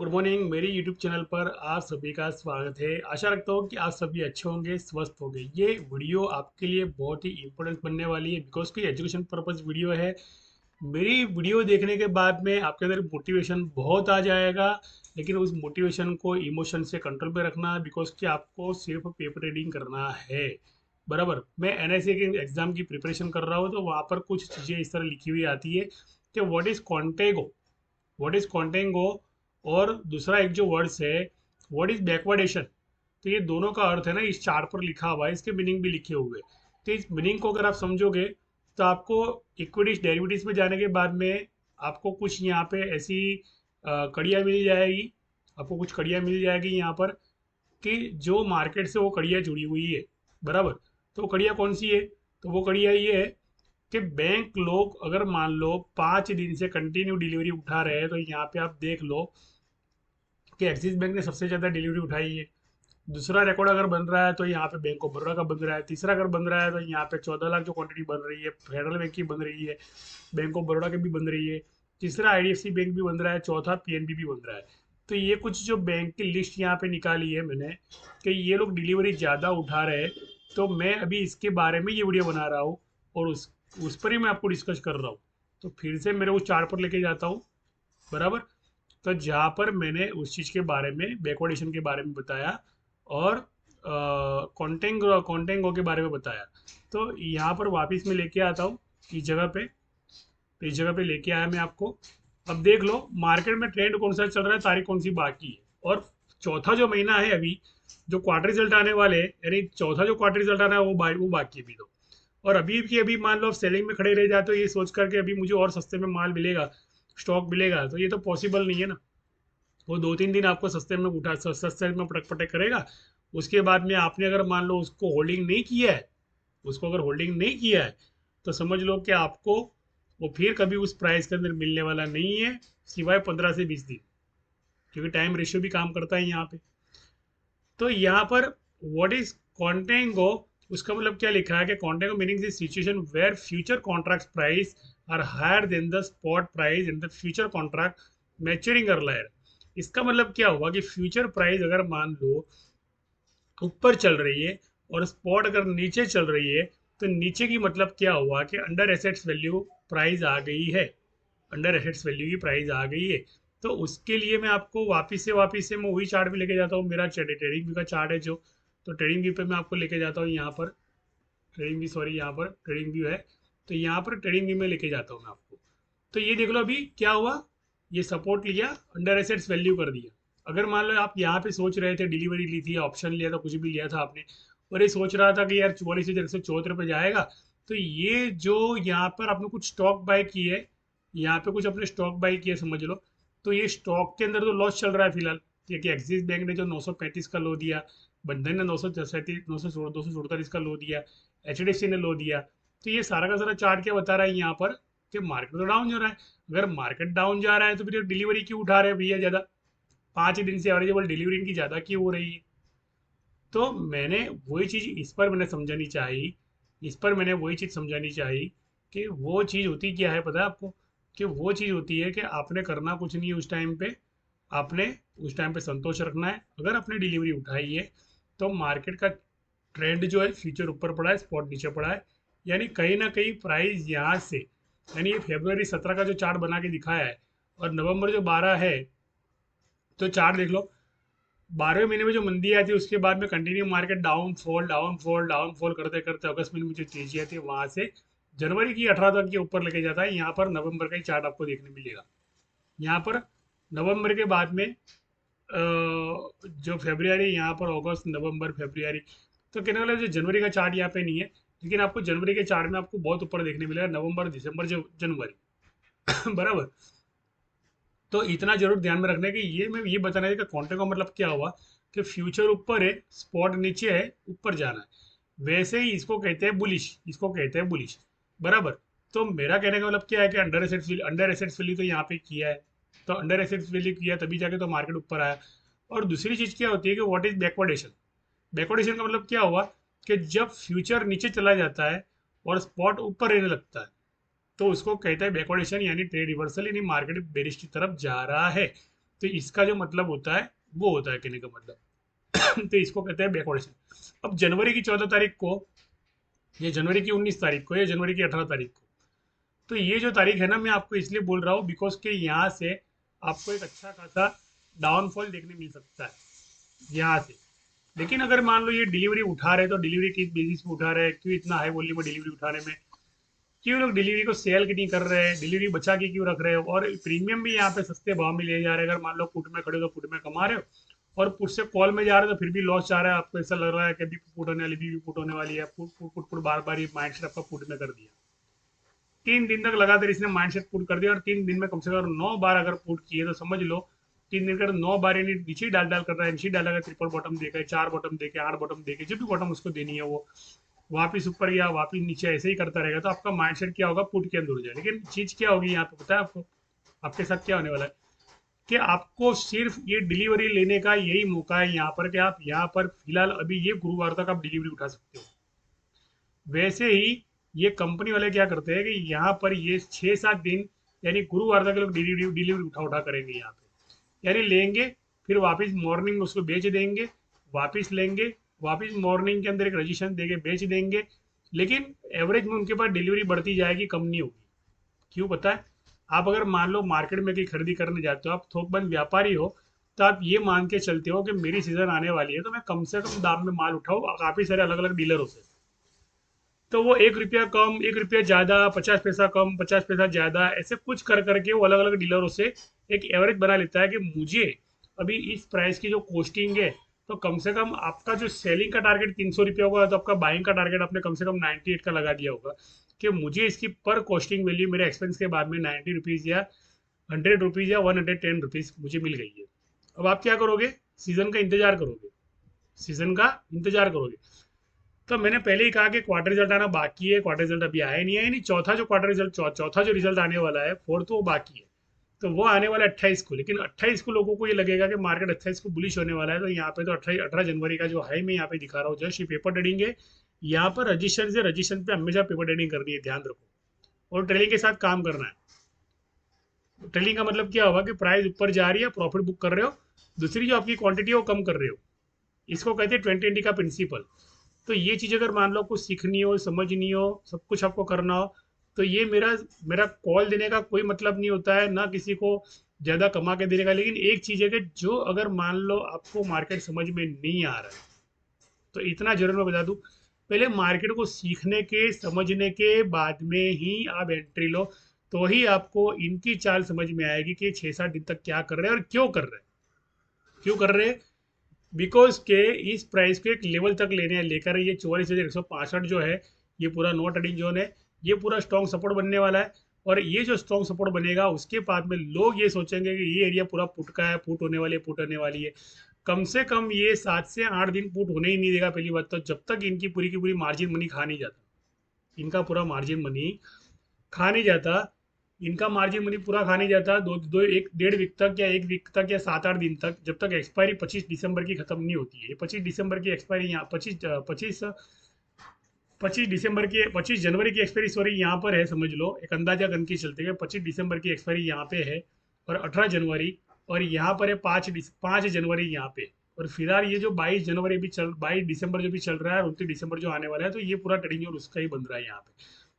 Good morning. मेरी YouTube channel पर आप सभी का स्वागत है। आशा रखता हूँ कि आप सभी अच्छे होंगे, स्वस्थ होंगे। ये वीडियो आपके लिए बहुत ही इंपॉर्टेंट बनने वाली है बिकॉज की एजुकेशन पर्पज वीडियो है। मेरी वीडियो देखने के बाद में आपके अंदर मोटिवेशन बहुत आ जाएगा, लेकिन उस मोटिवेशन को इमोशन से कंट्रोल में रखना है बिकॉज कि आपको सिर्फ पेपर रीडिंग करना है। बराबर, मैं एनएसए के एग्जाम की प्रिपरेशन कर रहा हूँ तो वहाँ पर कुछ चीज़ें इस तरह लिखी हुई आती है कि व्हाट इज कॉन्टेगो और दूसरा एक जो वर्ड्स है व्हाट इज बैकवर्डेशन। तो ये दोनों का अर्थ है ना, इस चार्ट पर लिखा हुआ है, इसके मीनिंग भी लिखे हुए हैं। तो इस मीनिंग को अगर आप समझोगे तो आपको इक्विटीज डेरिवेटिव्स में जाने के बाद में आपको कुछ यहाँ पे ऐसी कड़ियाँ मिल जाएगी। आपको कुछ कड़ियाँ मिल जाएगी यहाँ पर कि जो मार्केट से वो कड़ियाँ जुड़ी हुई है। बराबर, तो वो कड़ियाँ कौन सी है? तो वो कड़ियाँ ये है कि बैंक लोग अगर मान लो 5 दिन से कंटिन्यू डिलीवरी उठा रहे हैं, तो यहाँ पे आप देख लो कि एक्सिस बैंक ने सबसे ज़्यादा डिलीवरी उठाई है। दूसरा रिकॉर्ड अगर बन रहा है तो यहाँ पे बैंक ऑफ बड़ौदा का बन रहा है। तीसरा अगर बन रहा है तो यहाँ पे 14 लाख जो क्वांटिटी बन रही है फेडरल बैंक की बन रही है, बैंक ऑफ बड़ौदा की भी बन रही है। तीसरा आईडीएफसी बैंक भी बन रहा है, चौथा पीएनबी भी बन रहा है। तो ये कुछ जो बैंक की लिस्ट यहाँ पे निकाली है मैंने कि ये लोग डिलीवरी ज़्यादा उठा रहे हैं। तो मैं अभी इसके बारे में ये वीडियो बना रहा हूँ और उस पर ही मैं आपको डिस्कस कर रहा हूँ। तो फिर से मेरे उस चार्ट पर लेके जाता हूँ। बराबर, तो जहाँ पर मैंने उस चीज़ के बारे में बैकवर्डेशन के बारे में बताया और कॉन्टेंगो के बारे में बताया। तो यहाँ पर वापस मैं लेके आता हूँ इस जगह पे। इस जगह पे लेके आया मैं आपको। अब देख लो मार्केट में ट्रेंड कौन सा चल रहा है, तारीख कौन सी बाकी है। और चौथा जो महीना है अभी, जो क्वार्टर रिजल्ट आने वाले हैं, यानी चौथा जो क्वार्टर रिजल्ट आना है वो बाकी है अभी तो। और अभी की अभी मान लो सेलिंग में खड़े रह जाते हो ये सोच करके अभी मुझे और सस्ते में माल मिलेगा, स्टॉक मिलेगा, तो ये तो पॉसिबल नहीं है ना। वो 2-3 दिन आपको सस्ते में सस्ते में पटक पटक करेगा। उसके बाद में आपने अगर मान लो उसको होल्डिंग नहीं किया है, उसको अगर होल्डिंग नहीं किया है तो समझ लो कि आपको वो फिर कभी उस प्राइस के अंदर मिलने वाला नहीं है, सिवाय 15 से 20 दिन, क्योंकि टाइम रेशियो भी काम करता है यहाँ पे। तो यहाँ पर व्हाट इज कॉन्टेंगो, उसका मतलब क्या लिखा है कि contango meaning is situation where future contract price are higher than the spot price in the future contract maturing earlier. इसका मतलब क्या हुआ कि फ्यूचर प्राइस अगर मान लो ऊपर चल रही है और स्पॉट अगर नीचे चल रही है, तो नीचे की मतलब क्या हुआ कि अंडर एसेट्स वैल्यू प्राइस आ गई है। अंडर एसेट्स वैल्यू की प्राइस आ गई है। तो उसके लिए मैं आपको वापिस से मैं वही चार्ट पे लेके जाता हूँ। मेरा ट्रेडिंग व्यू का चार्ट है जो, तो ट्रेडिंग व्यू पे मैं आपको लेके जाता हूँ यहाँ पर। ट्रेडिंग व्यू, सॉरी, यहाँ पर ट्रेडिंग व्यू है। तो यहाँ पर ट्रेडिंग व्यू में लेके जाता हूँ मैं आपको। तो ये देख लो अभी क्या हुआ, ये सपोर्ट लिया, अंडर एसेट्स वैल्यू कर दिया। अगर मान लो आप यहाँ पे सोच रहे थे, डिलीवरी ली थी, ऑप्शन लिया था, कुछ भी लिया था आपने, और ये सोच रहा था कि यार 44 से 174 पे जाएगा, तो ये जो यहाँ पर आपने कुछ स्टॉक बाय की है, यहाँ पे कुछ अपने स्टॉक बाय किए समझ लो, तो ये स्टॉक के अंदर तो लॉस चल रहा है फिलहाल, क्योंकि एक्सिस बैंक ने जो 935 का लो दिया, बंधन ने 937 247 का लो दिया, एचडीएफसी ने लो दिया। तो ये सारा का सारा चार्ट क्या बता रहा है यहाँ पर कि मार्केट तो डाउन जा रहा है। अगर मार्केट डाउन जा रहा है तो फिर डिलीवरी क्यों उठा रहे हैं भैया ज़्यादा? 5 दिन से एवरेजेबल डिलीवरी इनकी ज़्यादा क्यों हो रही है? तो मैंने वही चीज़ इस पर मैंने समझानी चाहिए, इस पर मैंने वही चीज़ समझानी चाहिए कि वो चीज़ होती क्या है पता है आपको? कि वो चीज़ होती है कि आपने करना कुछ नहीं है उस टाइम पे। आपने उस टाइम पे संतोष रखना है। अगर आपने डिलीवरी उठाई है तो मार्केट का ट्रेंड जो है फ्यूचर ऊपर पड़ा है, स्पॉट नीचे पड़ा है, यानी कहीं ना कहीं प्राइस यहाँ से, यानी ये February 17 का जो चार्ट बना के दिखाया है और नवंबर जो 12 है, तो चार्ट देख लो। 12वें महीने में जो मंदी आई थी उसके बाद में कंटिन्यू मार्केट डाउन फॉल करते करते अगस्त महीने में जो तेजी आई थी वहां से जनवरी की 18 तक के ऊपर लेके जाता है। यहाँ पर नवंबर का ही चार्ट आपको देखने मिलेगा। यहाँ पर नवंबर के बाद में जो फेब्रुआरी, यहाँ पर अगस्त नवंबर फेब्रुआरी, तो कहने वाला जो जनवरी का चार्ट यहाँ पे नहीं है, लेकिन आपको जनवरी के चार्ट में आपको बहुत ऊपर देखने मिलेगा, नवंबर दिसंबर जो जनवरी। बराबर, तो इतना जरूर ध्यान में रखना है कि ये मैं ये बताना है कि कॉन्ट्रैक्ट का मतलब क्या हुआ कि फ्यूचर ऊपर है, स्पॉट नीचे है, ऊपर जाना है। वैसे ही इसको कहते हैं बुलिश, इसको कहते हैं बुलिश। बराबर, तो मेरा कहने का मतलब क्या है कि अंडर एसेट्स वैल्यू तो यहाँ पे किया है, तो अंडर एसेट्स वैल्यू किया तभी जाके तो मार्केट ऊपर आया। और दूसरी चीज क्या होती है कि व्हाट इज बैकवर्डेशन। बैकवर्डेशन का मतलब क्या हुआ कि जब फ्यूचर नीचे चला जाता है और स्पॉट ऊपर रहने लगता है, तो उसको कहता है बैकवर्डेशन, यानी ट्रेड रिवर्सल, यानी मार्केट बेरिश की तरफ जा रहा है। तो इसका जो मतलब होता है वो होता है कहने का मतलब तो इसको कहते हैं बैकवर्डेशन। अब जनवरी की 14 तारीख को, या जनवरी की 19 तारीख को, या जनवरी की 18 तारीख को, तो ये जो तारीख है ना, मैं आपको इसलिए बोल रहा हूँ बिकॉज के यहाँ से आपको एक अच्छा खासा डाउनफॉल देखने मिल सकता है यहाँ से। लेकिन अगर मान लो ये डिलीवरी उठा रहे, तो डिलीवरी किस बेसिस पे उठा रहे हैं, क्यों इतना हाई वॉल्यूम में डिलीवरी उठाने में, क्यों लोग डिलीवरी को सेल क्यों नहीं कर रहे हैं, डिलीवरी बचा के क्यों रख रहे हो, और प्रीमियम भी यहाँ पे सस्ते भाव में लिए जा रहे हैं। अगर मान लो पुट में खड़े हो तो पुट में कमा रहे हो, और पुट से कॉल में जा रहे हो तो फिर भी लॉस जा रहा है, आपको ऐसा लग रहा है कि अभी पुट होने वाली, भी पुट होने वाली है, पुट पुट पुट पुट बार बार ये माइंड सेट आपका पुट में कर दिया। 3 दिन तक लगातार इसने माइंड सेट पुट कर दिया, और 3 दिन में कम से कम 9 बार अगर पुट किए तो समझ लो 3 दिन का 9 बार यानी नीचे डाल डाल कर रहा है, नीचे डालेगा, ट्रिपल बॉटम देके, 4 बॉटम देके, 8 बॉटम देके, जो भी बॉटम उसको देनी है वो वापिस ऊपर या वापिस नीचे ऐसे ही करता रहेगा, तो आपका माइंडसेट क्या होगा, पुट के अंदर हो जाए। लेकिन चीज क्या होगी यहाँ पे पता है आपको, आपके साथ क्या होने वाला है, कि आपको सिर्फ ये डिलीवरी लेने का यही मौका है यहाँ पर, कि आप यहाँ पर फिलहाल अभी ये गुरुवार तक आप डिलीवरी उठा सकते हो। वैसे ही ये कंपनी वाले क्या करते हैं कि यहाँ पर ये 6-7 दिन यानी गुरुवार तक लोग डिलीवरी डिलीवरी उठा उठा करेंगे यहाँ पे, यानी लेंगे, फिर वापस मॉर्निंग में उसको बेच देंगे, वापस लेंगे, वापस मॉर्निंग के अंदर एक रजिस्ट्रेशन देके बेच देंगे। लेकिन एवरेज में उनके पास डिलीवरी बढ़ती जाएगी, कम नहीं होगी। क्यों पता है, आप अगर मान लो मार्केट में कहीं खरीदी करने जाते हो, आप थोकबंद व्यापारी हो, तो आप ये मान के चलते हो कि मेरी सीजन आने वाली है, तो मैं कम से कम दाम में माल उठाऊँ काफी सारे अलग अलग डीलरों से। तो वो 1 रुपया कम, 1 रुपया ज्यादा, 50 पैसा कम, 50 पैसा ज्यादा, ऐसे कुछ कर करके वो अलग अलग डीलरों से एक एवरेज बना लेता है कि मुझे अभी इस प्राइस की जो कॉस्टिंग है, तो कम से कम आपका जो सेलिंग का टारगेट 300 रुपया होगा, तो आपका बाइंग का टारगेट आपने कम से कम 98 का लगा दिया होगा, कि मुझे इसकी पर कॉस्टिंग वैल्यू मेरे एक्सपेंस के बाद में 90 रुपीज़ या 100 रुपीज़ या 110 रुपीज़ मुझे मिल गई है। अब आप क्या करोगे, सीजन का इंतजार करोगे, सीजन का इंतजार करोगे। तो मैंने पहले ही कहा कि क्वार्टर रिजल्ट आना बाकी है, क्वार्टर रिजल्ट अभी आया नहीं है, नहीं चौथा जो क्वार्टर रिजल्ट, चौथा जो रिजल्ट आने वाला है फोर्थ, वो बाकी है। तो वो आने वाला है 28 को, लेकिन 28 को लोगों को ये लगेगा कि मार्केट 28 को बुलिश होने वाला है, तो यहाँ पे तो 18 जनवरी का जो हाई में यहाँ पे दिखा रहा हूँ, जस्ट ये पेपर ट्रेडिंग है। यहाँ पर रजिस्ट्रेशन से रजिस्ट्रेशन पे हमेशा पेपर ट्रेडिंग करनी है, ध्यान रखो, और ट्रेलिंग के साथ काम करना है। ट्रेलिंग का मतलब क्या होगा कि प्राइस ऊपर जा रही है, प्रॉफिट बुक कर रहे हो, दूसरी जो आपकी क्वांटिटी है वो कम कर रहे हो, इसको कहते हैं 20-20 का प्रिंसिपल। तो ये चीज़ अगर मान लो कुछ सीखनी हो, समझनी हो, सब कुछ आपको करना हो, तो ये मेरा मेरा कॉल देने का कोई मतलब नहीं होता है, ना किसी को ज़्यादा कमा के देने का। लेकिन एक चीज़ है कि जो अगर मान लो आपको मार्केट समझ में नहीं आ रहा है, तो इतना जरूर मैं बता दूं, पहले मार्केट को सीखने के, समझने के बाद में ही आप एंट्री लो, तो ही आपको इनकी चाल समझ में आएगी कि 6-7 दिन तक क्या कर रहे हैं और क्यों कर रहे हैं, क्यों कर रहे हैं। बिकॉज के इस प्राइस को एक लेवल तक लेने लेकर, ये 44,165 जो है, ये पूरा नो ट्रेडिंग जोन है, ये पूरा स्ट्रॉन्ग सपोर्ट बनने वाला है। और ये जो स्ट्रॉन्ग सपोर्ट बनेगा उसके बाद में लोग ये सोचेंगे कि ये एरिया पूरा पुट का है, पुट होने वाली है, पुट होने वाली है। कम से कम ये 7 से 8 दिन पुट होने ही नहीं देगा पहली बात तो, जब तक इनकी पूरी की पूरी मार्जिन मनी खा नहीं जाता, इनका पूरा मार्जिन मनी खा नहीं जाता, इनका मार्जिन मनी पूरा खा नहीं जाता, दो दो एक 1.5 वीक तक या 1 वीक तक या 7-8 दिन तक, जब तक एक्सपायरी 25 दिसंबर की खत्म नहीं होती है। ये 25 दिसंबर की एक्सपायरी यहाँ, 25 दिसंबर की, 25 जनवरी की एक्सपायरी सॉरी यहाँ पर है, समझ लो एक अंदाजा गन के चलते हैं, 25 दिसंबर की एक्सपायरी यहाँ पे है, और 18 जनवरी, और यहाँ पर है 5 जनवरी यहाँ पे। और फिलहाल ये जो 22 जनवरी भी चल, 22 दिसंबर जो भी चल रहा है, और 29 दिसंबर जो आने वाला है, तो ये पूरा ट्रेडिंग जोन उसका ही बन रहा है यहाँ पे।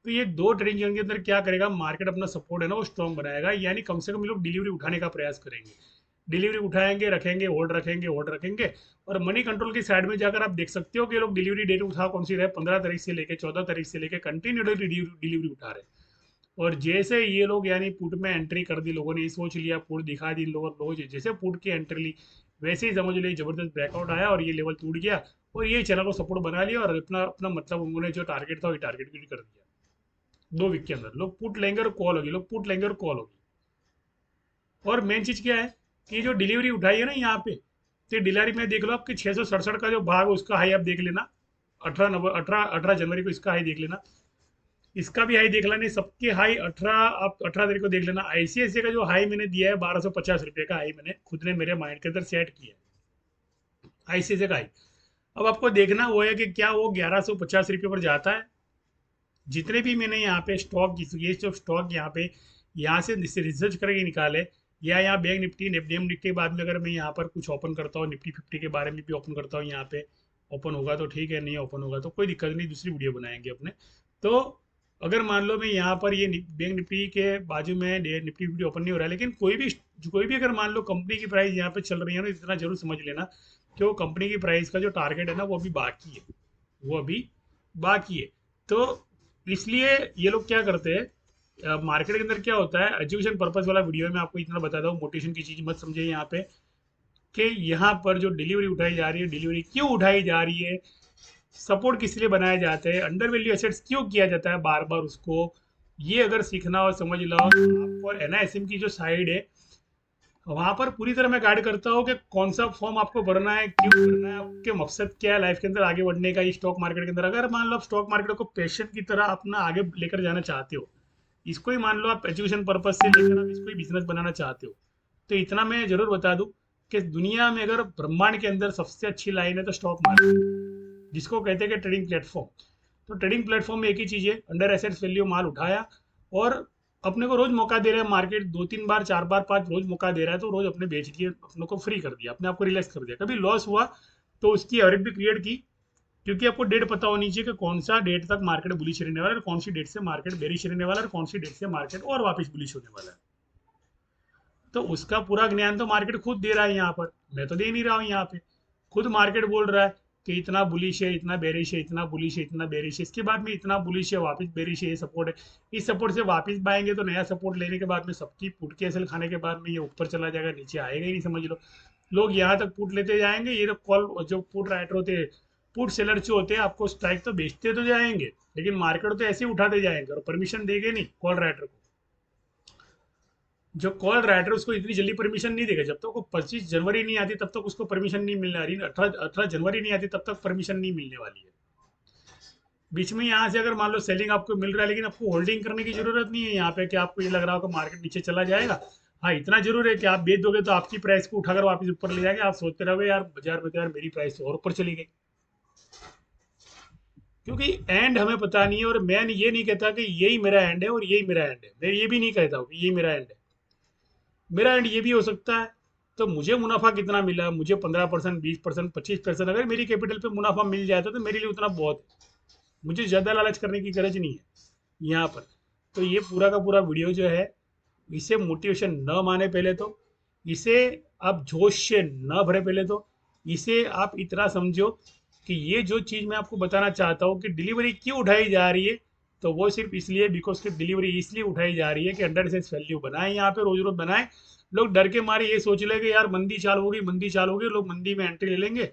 तो ये दो ट्रेडिंग जोन के अंदर क्या करेगा मार्केट, अपना सपोर्ट है ना वो स्ट्रॉन्ग बनाएगा, यानी कम से कम ये लोग डिलीवरी उठाने का प्रयास करेंगे, डिलीवरी उठाएंगे, रखेंगे, होल्ड रखेंगे, होल्ड रखेंगे। और मनी कंट्रोल की साइड में जाकर आप देख सकते हो कि ये लोग डिलीवरी डेट उठा कौन सी रहे, 15 तारीख से लेकर 14 तारीख से लेकर कंटिन्यू डिलीवरी उठा रहे हैं। और जैसे ये लोग यानी पुट में एंट्री कर दी, लोगों ने ये सोच लिया, पुट दिखा दी, लोगों जैसे पुट की एंट्री ली, वैसे ही समझ लो जबरदस्त ब्रेकआउट आया और ये लेवल टूट गया, और ये चैनल को सपोर्ट बना लिया, और अपना अपना मतलब उन्होंने जो टारगेट था वो टारगेट भी कर दिया। 2 वीक के अंदर लोग पुट लेंगे और कॉल होगी, लोग पुट लेंगे और कॉल होगी। और मेन चीज क्या है कि जो डिलीवरी उठाई है ना यहाँ पे, तो डिलीवरी में देख लो आपके 667 का जो भाग है उसका हाई आप देख लेना, 18 जनवरी को इसका हाई देख लेना, इसका भी हाई देख लेना, सबके हाई 18 तारीख को देख लेना। आईसीआईसी का जो हाई मैंने दिया है 1250 रुपये का हाई, मैंने खुद ने मेरे माइंड के अंदर सेट किया है आईसीआईसी का हाई। अब आपको देखना वो है कि क्या वो 1150 रुपये पर जाता है। जितने भी मैंने यहाँ पे स्टॉक, ये जो स्टॉक यहाँ पे यहाँ से रिसर्च करके निकाले, या यहाँ बैंक निफ्टी निफ्टी के बाद में अगर मैं यहाँ पर कुछ ओपन करता हूँ, निफ्टी 50 के बारे में भी ओपन करता हूँ, यहाँ पे ओपन होगा तो ठीक है, नहीं ओपन होगा तो कोई दिक्कत नहीं, दूसरी वीडियो बनाएंगे अपने। तो अगर मान लो मैं यहाँ पर ये बैंक निफ्टी के बाजू में निफ्टी फिफ्टी ओपन नहीं हो रहा है, लेकिन कोई भी अगर मान लो कंपनी की प्राइस यहाँ पे चल रही है ना, इतना जरूर समझ लेना कि वो कंपनी की प्राइस का जो टारगेट है ना वो अभी बाकी है, वो अभी बाकी है। तो इसलिए ये लोग क्या करते हैं, मार्केट के अंदर क्या होता है, एजुकेशन पर्पज वाला वीडियो में आपको इतना बताता हूँ, मोटिवेशन की चीज़ मत समझिए यहाँ पे, कि यहाँ पर जो डिलीवरी उठाई जा रही है, डिलीवरी क्यों उठाई जा रही है, सपोर्ट किस लिए बनाए जाते हैं, अंडर वैल्यू एसेट्स क्यों किया जाता है बार बार उसको, ये अगर सीखना और समझ लो आपको। और एनआईएसएम की जो साइड है वहां पर पूरी तरह मैं गाइड करता हूँ कि कौन सा फॉर्म आपको भरना है, क्यों भरना है, आपके मकसद क्या है लाइफ के अंदर आगे बढ़ने का। ये स्टॉक मार्केट के अंदर अगर मान लो आप स्टॉक मार्केट को पैशन की तरह अपना आगे लेकर जाना चाहते हो, इसको ही मान लो आप एजुकेशन पर्पज से लेकर आप इसको ही बिजनेस बनाना चाहते हो, तो इतना मैं जरूर बता दूं कि दुनिया में अगर ब्रह्मांड के अंदर सबसे अच्छी लाइन है तो स्टॉक मार्केट, जिसको कहते हैं कि ट्रेडिंग प्लेटफॉर्म। तो ट्रेडिंग प्लेटफॉर्म में एक ही चीज़ है, अंडर एसेट्स वैल्यू माल उठाया और अपने को रोज मौका दे रहा है मार्केट, 2 3 बार 4 बार 5 रोज मौका दे रहा है, तो रोज अपने बेच दिए, अपने को फ्री कर दिया, अपने आप को रिलैक्स कर दिया। कभी लॉस हुआ तो उसकी एवरेज भी क्रिएट की, क्योंकि आपको डेट पता होनी चाहिए कि कौन सा डेट तक मार्केट बुलिश रहने वाला है, कौन सी डेट से मार्केट बेरिश रहने वाला है, कौन सी डेट से मार्केट और वापस बुलिश होने वाला है। तो उसका पूरा ज्ञान तो मार्केट खुद दे रहा है यहाँ पर, मैं तो दे नहीं रहा हूँ यहाँ पे। खुद मार्केट बोल रहा है कि इतना बुलिश है, इतना बेरिश है, इतना बुलिश है, इतना बेरिश है, इसके बाद में इतना बुलिश है, वापस बेरिश है, ये सपोर्ट है, इस सपोर्ट से वापस बाएंगे तो नया सपोर्ट लेने के बाद में सबकी पुट के असल खाने के बाद में ये ऊपर चला जाएगा, नीचे आएगा ही नहीं, समझ लो। लोग यहाँ तक पुट लेते जाएंगे, ये लोग कॉल जो पुट राइटर होते हैं, पुट सेलर जो होते हैं, आपको स्ट्राइक तो बेचते तो जाएंगे, लेकिन मार्केट तो ऐसे ही उठाते जाएंगे और परमिशन देंगे नहीं कॉल राइटर को। जो कॉल राइटर उसको इतनी जल्दी परमिशन नहीं देगा, जब तक वो 25 जनवरी नहीं आती तब तक उसको परमिशन नहीं मिलने वाली, 18 जनवरी नहीं आती तब तक परमिशन नहीं मिलने वाली है। बीच में यहाँ से अगर मान लो सेलिंग आपको मिल रहा है, लेकिन आपको होल्डिंग करने की जरूरत नहीं है यहाँ पे, कि आपको ये लग रहा हो कि मार्केट नीचे चला जाएगा। हाँ, इतना जरूर है कि आप बेच दोगे तो आपकी प्राइस को उठाकर वापस ऊपर ले जाएंगे, आप सोचते रहोगे यार बाजार में तो यार मेरी प्राइस और ऊपर चली गई, क्योंकि एंड हमें पता नहीं है। और मैं ये नहीं कहता कि यही मेरा एंड है और यही मेरा एंड है, मैं ये भी नहीं कहता हूँ कि यही मेरा एंड है, मेरा एंड ये भी हो सकता है। तो मुझे मुनाफा कितना मिला, मुझे 15%, 20%, 25%, अगर मेरी कैपिटल पे मुनाफा मिल जाए तो मेरे लिए उतना बहुत है, मुझे ज़्यादा लालच करने की गरज नहीं है यहाँ पर। तो ये पूरा का पूरा वीडियो जो है, इसे मोटिवेशन न माने पहले तो, इसे आप जोश से न भरे पहले तो, इसे आप इतना समझो कि ये जो चीज़ मैं आपको बताना चाहता हूँ कि डिलीवरी क्यों उठाई जा रही है, तो वो सिर्फ इसलिए, बिकॉज कि डिलीवरी इसलिए उठाई जा रही है कि अंडर सेंस वैल्यू बनाए, यहाँ पे रोज रोज बनाए। लोग डर के मारे ये सोच ले कि यार मंदी चालू होगी, मंदी चालू होगी, लोग मंदी में एंट्री ले लेंगे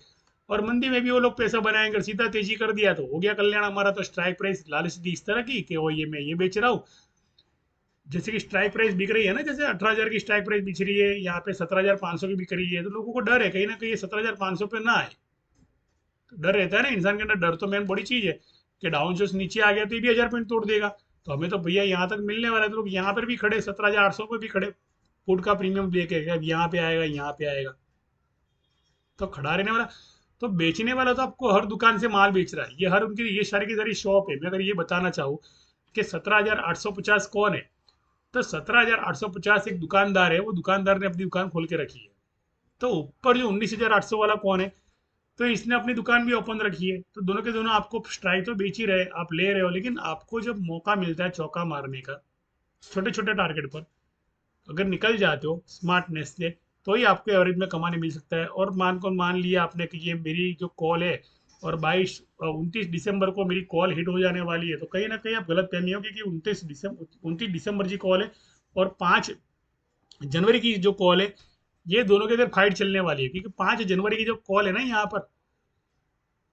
और मंदी में भी वो लोग पैसा बनाएंगे, सीधा तेजी कर दिया तो हो गया कल्याण हमारा। तो स्ट्राइक प्राइस लालच दी इस तरह की कि वो ये मैं ये बेच रहा हूँ, जैसे कि स्ट्राइक प्राइस बिक रही है ना, जैसे 18,000 की स्ट्राइक प्राइस बिक रही है, यहाँ पे 17,500 की बिक रही है, तो लोगों को डर है कहीं ना कहीं ये 17,500 पे ना आए। तो डर रहता है ना इंसान के अंदर, डर तो मेन बड़ी चीज है कि डाउन जो नीचे आ गया तो ये भी 1000 पॉइंट तोड़ देगा, तो हमें तो भैया यहाँ तक मिलने वाला है, तो लोग यहाँ पर भी खड़े 17,800 पे भी खड़े, पुट का प्रीमियम देके अब यहाँ पे आएगा, यहाँ पे आएगा, तो खड़ा रहने वाला। तो बेचने वाला तो आपको हर दुकान से माल बेच रहा है, ये हर उनकी ये सारी की सारी शॉप है। मैं अगर ये बताना चाहूँ कि 17,850 कौन है, तो 17,850 एक दुकानदार है, वो दुकानदार ने अपनी दुकान खोल के रखी है। तो ऊपर जो 19,800 वाला कौन है, तो इसने अपनी दुकान भी ओपन रखी है। तो दोनों के दोनों आपको स्ट्राइक तो बेच ही रहे, आप ले रहे हो, लेकिन आपको जब मौका मिलता है चौका मारने का छोटे छोटे टारगेट पर, अगर निकल जाते हो स्मार्टनेस से, तो ही आपको एवरेज में कमाने मिल सकता है। और मान लिया आपने कि ये मेरी जो कॉल है और 29 दिसंबर को मेरी कॉल हिट हो जाने वाली है, तो कहीं ना कहीं आप गलत फहमी होगी कि 29 दिसंबर की कॉल है और 5 जनवरी की जो कॉल है, ये दोनों के अंदर फाइट चलने वाली है, क्योंकि 5 जनवरी की जो कॉल है ना यहाँ पर,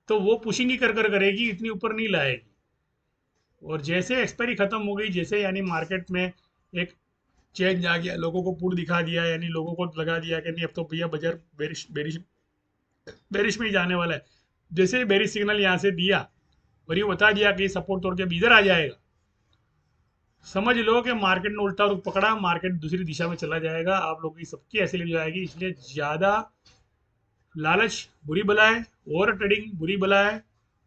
तो वो पुशिंग ही कर करेगी, इतनी ऊपर नहीं लाएगी। और जैसे एक्सपायरी खत्म हो गई, जैसे यानी मार्केट में एक चेंज आ गया, लोगों को पुट दिखा दिया, यानी लोगों को लगा दिया कि नहीं अब तो भैया बाजार बेरिश बेरिश बेरिश में ही जाने वाला है, जैसे ही बेरिश सिग्नल यहाँ से दिया और ये बता दिया कि सपोर्ट तोड़ के अब इधर आ जाएगा, समझ लो कि मार्केट ने उल्टा रुख पकड़ा, मार्केट दूसरी दिशा में चला जाएगा, आप लोगों की सबकी ऐसे ले जाएगी। इसलिए ज़्यादा लालच बुरी बला है, ओवर ट्रेडिंग बुरी बला है।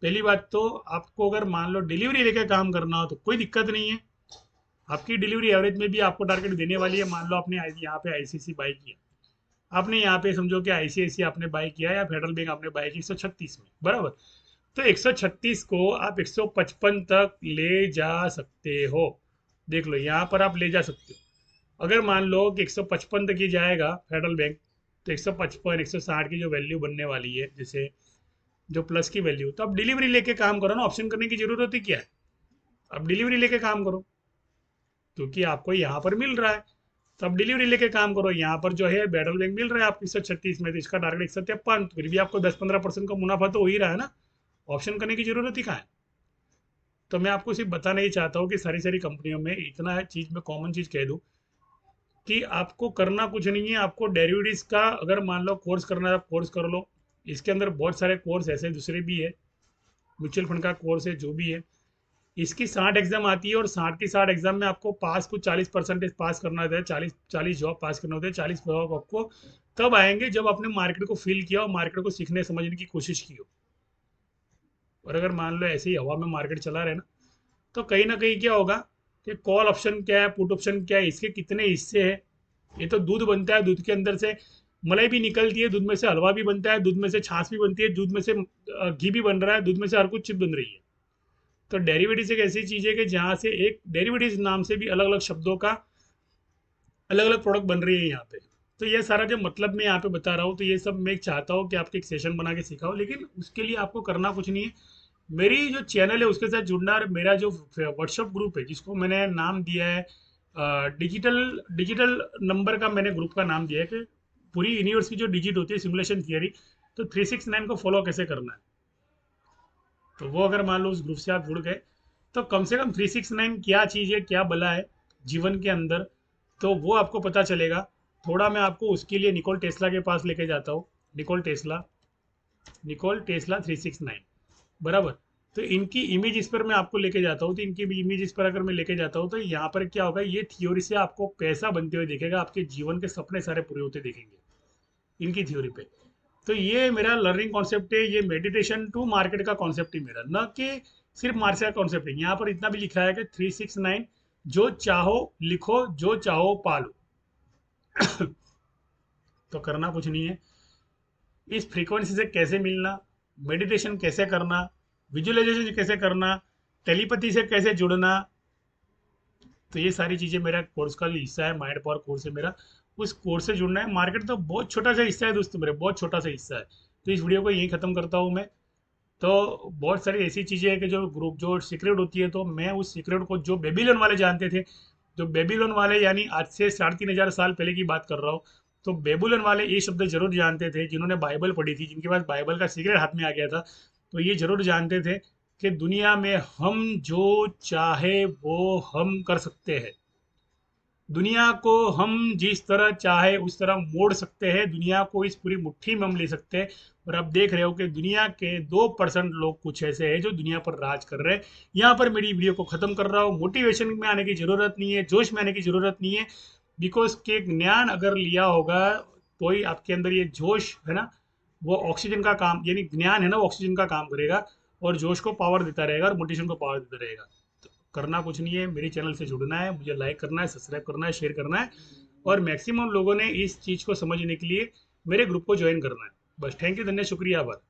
पहली बात तो आपको अगर मान लो डिलीवरी लेके काम करना हो तो कोई दिक्कत नहीं है, आपकी डिलीवरी एवरेज में भी आपको टारगेट देने वाली है। मान लो आपने यहाँ पे आईसीसी बाई किया, आपने यहाँ पे समझो कि आईसीआईसी आपने बाई किया या फेडरल बैंक आपने बाई की 136 में, बराबर। तो 136 को आप 155 तक ले जा सकते हो। देख लो यहाँ पर आप ले जा सकते हो। अगर मान लो कि 155 तक ही जाएगा फेडरल बैंक, तो 155 160 की जो वैल्यू बनने वाली है, जैसे जो प्लस की वैल्यू, तो आप डिलीवरी लेके काम करो ना, ऑप्शन करने की जरूरत ही क्या है। अब डिलीवरी लेके काम करो, क्योंकि आपको यहाँ पर मिल रहा है, तो आप डिलीवरी लेके काम करो। यहाँ पर जो है फेडरल बैंक मिल रहा है आपको 136 में, तो इसका टारगेट 153, फिर भी आपको 10-15% का मुनाफा तो हो ही रहा है ना, ऑप्शन करने की जरूरत ही कहाँ है। तो मैं आपको सिर्फ बताना ही चाहता हूँ कि सारी सारी कंपनियों में इतना चीज़, मैं कॉमन चीज़ कह दूँ कि आपको करना कुछ नहीं है। आपको डेरिवेटिव्स का अगर मान लो कोर्स करना है, आप कोर्स कर लो। इसके अंदर बहुत सारे कोर्स ऐसे दूसरे भी है, म्यूचुअल फंड का कोर्स है, जो भी है। इसकी 60 एग्जाम आती है और 60 की 60 एग्जाम में आपको पास कुछ 40% पास करना होता है, 40 जॉब पास करना होता है। 40 जॉब आपको तब आएंगे जब आपने मार्केट को फील किया और मार्केट को सीखने समझने की कोशिश की हो। और अगर मान लो ऐसे ही हवा में मार्केट चला रहे ना, तो कहीं ना कहीं क्या होगा कि कॉल ऑप्शन क्या है, पुट ऑप्शन क्या है, इसके कितने हिस्से हैं। ये तो दूध बनता है, दूध के अंदर से मलाई भी निकलती है, दूध में से हलवा भी बनता है, दूध में से छाछ भी बनती है, दूध में से घी भी बन रहा है, दूध में से हर कुछ चीज बन रही है। तो डेरिवेटिव एक ऐसी चीज है कि जहाँ से एक डेरिवेटिव नाम से भी अलग अलग शब्दों का अलग अलग प्रोडक्ट बन रही है यहाँ पे। तो ये सारा जो मतलब मैं यहाँ पे बता रहा हूँ, तो ये सब मैं चाहता हूँ कि आपके एक सेशन बना के सिखाओ, लेकिन उसके लिए आपको करना कुछ नहीं है। मेरी जो चैनल है उसके साथ जुड़ना, और मेरा जो व्हाट्सअप ग्रुप है जिसको मैंने नाम दिया है डिजिटल डिजिटल नंबर का, मैंने ग्रुप का नाम दिया है कि पूरी यूनिवर्स की जो डिजिट होती है सिमुलेशन थियरी, तो 369 को फॉलो कैसे करना है। तो वो अगर मान लो उस ग्रुप से आप जुड़ गए, तो कम से कम 369 क्या चीज़ है, क्या बला है जीवन के अंदर, तो वो आपको पता चलेगा। थोड़ा मैं आपको उसके लिए निकोल टेस्ला के पास लेके जाता हूँ। निकोल टेस्ला, निकोल टेस्ला 369, बराबर। तो इनकी इमेज इस पर मैं आपको लेके जाता हूँ, तो इनकी इमेज इस पर अगर मैं लेके जाता हूँ, तो यहाँ पर क्या होगा, ये थ्योरी से आपको पैसा बनते हुए दिखेगा, आपके जीवन के सपने सारे पूरे होते दिखेंगे इनकी थ्योरी पे। तो ये मेरा लर्निंग कॉन्सेप्ट है, ये मेडिटेशन टू मार्केट का कॉन्सेप्ट है मेरा, न कि सिर्फ मार्केट का कॉन्सेप्ट है। यहाँ पर इतना भी लिखा है कि 369, जो चाहो लिखो, जो चाहो पालो। तो करना कुछ नहीं है। इस फ्रीक्वेंसी से कैसे मिलना, मेडिटेशन कैसे करना, विजुअलाइजेशन कैसे करना, टेलीपैथी से कैसे जुड़ना, तो ये सारी चीज़ें मेरा कोर्स का जो हिस्सा है, माइंड पावर कोर्स है मेरा, उस कोर्स से जुड़ना है। मार्केट तो बहुत छोटा सा हिस्सा है दोस्तों, मेरे बहुत छोटा सा हिस्सा है। तो इस वीडियो को यहीं ख़त्म करता हूँ मैं। तो बहुत सारी ऐसी चीज़ें हैं कि जो ग्रुप जो सीक्रेट होती है, तो मैं उस सीक्रेट को जो बेबीलोन वाले जानते थे, जो बेबीलोन वाले यानी आज से 3,500 साल पहले की बात कर रहा हूँ, तो बेबीलोन वाले ये शब्द जरूर जानते थे, जिन्होंने बाइबल पढ़ी थी, जिनके पास बाइबल का सीक्रेट हाथ में आ गया था, तो ये जरूर जानते थे कि दुनिया में हम जो चाहे वो हम कर सकते हैं। दुनिया को हम जिस तरह चाहे उस तरह मोड़ सकते हैं, दुनिया को इस पूरी मुट्ठी में हम ले सकते हैं। और आप देख रहे हो कि दुनिया के 2% लोग कुछ ऐसे हैं जो दुनिया पर राज कर रहे हैं। यहाँ पर मेरी वीडियो को ख़त्म कर रहा हूँ। मोटिवेशन में आने की ज़रूरत नहीं है, जोश में आने की ज़रूरत नहीं है, बिकॉज के ज्ञान अगर लिया होगा, तो ही आपके अंदर ये जोश है ना, वो ऑक्सीजन का काम, यानी ज्ञान है ना, वो ऑक्सीजन का काम करेगा और जोश को पावर देता रहेगा और मोटिवेशन को पावर देता रहेगा। करना कुछ नहीं है, मेरे चैनल से जुड़ना है, मुझे लाइक करना है, सब्सक्राइब करना है, शेयर करना है, और मैक्सिमम लोगों ने इस चीज़ को समझने के लिए मेरे ग्रुप को ज्वाइन करना है। बस, थैंक यू, धन्यवाद, शुक्रिया, आभार।